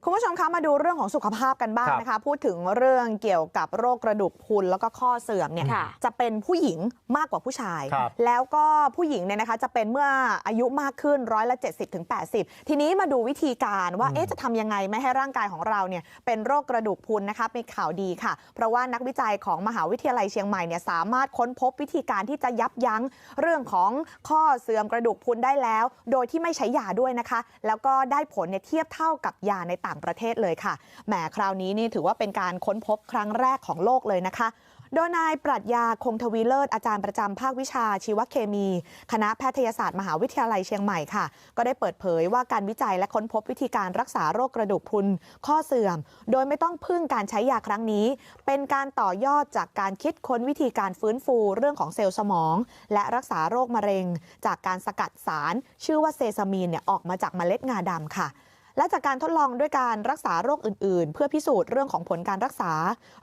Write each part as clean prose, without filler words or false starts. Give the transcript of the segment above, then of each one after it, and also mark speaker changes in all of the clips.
Speaker 1: คุณผู้ชมคะมาดูเรื่องของสุขภาพกันบ้างนะคะพูดถึงเรื่องเกี่ยวกับโรคกระดูกพรุนแล้วก็ข้อเสื่อมเนี่ยจะเป็นผู้หญิงมากกว่าผู้ชายแล้วก็ผู้หญิงเนี่ยนะคะจะเป็นเมื่ออายุมากขึ้น70%ถึง 80%ทีนี้มาดูวิธีการว่าจะทำยังไงไม่ให้ร่างกายของเราเนี่ยเป็นโรคกระดูกพรุนนะคะเป็นข่าวดีค่ะเพราะว่านักวิจัยของมหาวิทยาลัยเชียงใหม่เนี่ยสามารถค้นพบวิธีการที่จะยับยั้งเรื่องของข้อเสื่อมกระดูกพรุนได้แล้วโดยที่ไม่ใช้ยาด้วยนะคะแล้วก็ได้ผลเนี่ยเทียบเท่ากับยาในต่างประเทศเลยค่ะแหมคราวนี้นี่ถือว่าเป็นการค้นพบครั้งแรกของโลกเลยนะคะโดยนายปรัชญาคงทวีเลิศอาจารย์ประจำภาควิชาชีวเคมีคณะแพทยศาสตร์มหาวิทยาลัยเชียงใหม่ค่ะก็ได้เปิดเผยว่าการวิจัยและค้นพบวิธีการรักษาโรคกระดูกพรุนข้อเสื่อมโดยไม่ต้องพึ่งการใช้ยาครั้งนี้เป็นการต่อยอดจากการคิดค้นวิธีการฟื้นฟูเรื่องของเซลล์สมองและรักษาโรคมะเร็งจากการสกัดสารชื่อว่าเซซามีนเนี่ยออกมาจากเมล็ดงาดำค่ะและจากการทดลองด้วยการรักษาโรคอื่นๆเพื่อพิสูจน์เรื่องของผลการรักษา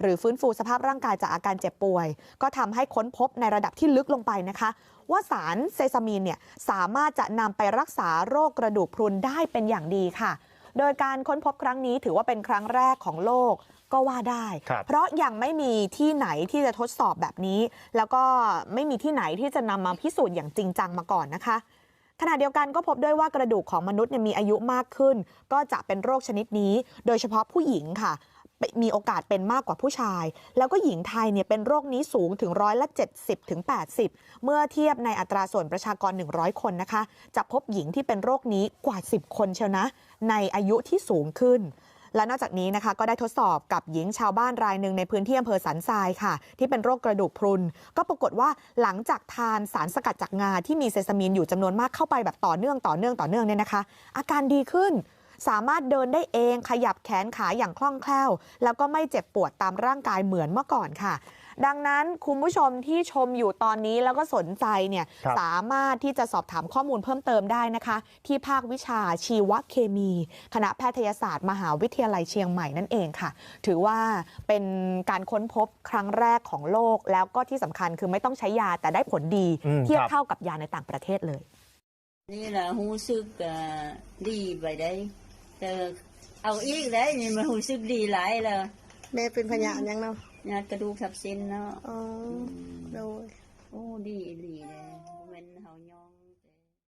Speaker 1: หรือฟื้นฟูสภาพร่างกายจากอาการเจ็บป่วยก็ทำให้ค้นพบในระดับที่ลึกลงไปนะคะว่าสารเซซามีนเนี่ยสามารถจะนำไปรักษาโรคกระดูกพรุนได้เป็นอย่างดีค่ะโดยการค้นพบครั้งนี้ถือว่าเป็นครั้งแรกของโลกก็ว่าได้เพราะยังไม่มีที่ไหนที่จะทดสอบแบบนี้แล้วก็ไม่มีที่ไหนที่จะนำมาพิสูจน์อย่างจริงจังมาก่อนนะคะขณะเดียวกันก็พบด้วยว่ากระดูกของมนุษย์มีอายุมากขึ้นก็จะเป็นโรคชนิดนี้โดยเฉพาะผู้หญิงค่ะมีโอกาสเป็นมากกว่าผู้ชายแล้วก็หญิงไทยเนี่ยเป็นโรคนี้สูงถึง70%ถึง 80%เมื่อเทียบในอัตราส่วนประชากร100คนนะคะจะพบหญิงที่เป็นโรคนี้กว่า10คนเชียวนะในอายุที่สูงขึ้นและนอกจากนี้นะคะก็ได้ทดสอบกับหญิงชาวบ้านรายหนึ่งในพื้นที่อำเภอสันทรายค่ะที่เป็นโรคกระดูกพรุนก็ปรากฏว่าหลังจากทานสารสกัดจากงาที่มีเซซามีนอยู่จำนวนมากเข้าไปแบบต่อเนื่องเนี่ยนะคะอาการดีขึ้นสามารถเดินได้เองขยับแขนขาอย่างคล่องแคล่วแล้วก็ไม่เจ็บปวดตามร่างกายเหมือนเมื่อก่อนค่ะดังนั้นคุณผู้ชมที่ชมอยู่ตอนนี้แล้วก็สนใจเนี่ยสามารถที่จะสอบถามข้อมูลเพิ่มเติมได้นะคะที่ภาควิชาชีวเคมีคณะแพทยศาสตร์มหาวิทยาลัยเชียงใหม่นั่นเองค่ะถือว่าเป็นการค้นพบครั้งแรกของโลกแล้วก็ที่สำคัญคือไม่ต้องใช้ยาแต่ได้ผลดีเทียบเท่ากับยาในต่างประเทศเลย
Speaker 2: นี่แหละหูซึกดีไปได้แต่เอาอีกได้นี่มันหูซึกดีหลายเลย
Speaker 3: แม่เป็นพยานยังเนาะ
Speaker 2: ญาติกระดูกทับเส้นเนาะ
Speaker 3: อ๋อโดย
Speaker 2: โอ้ดีเลย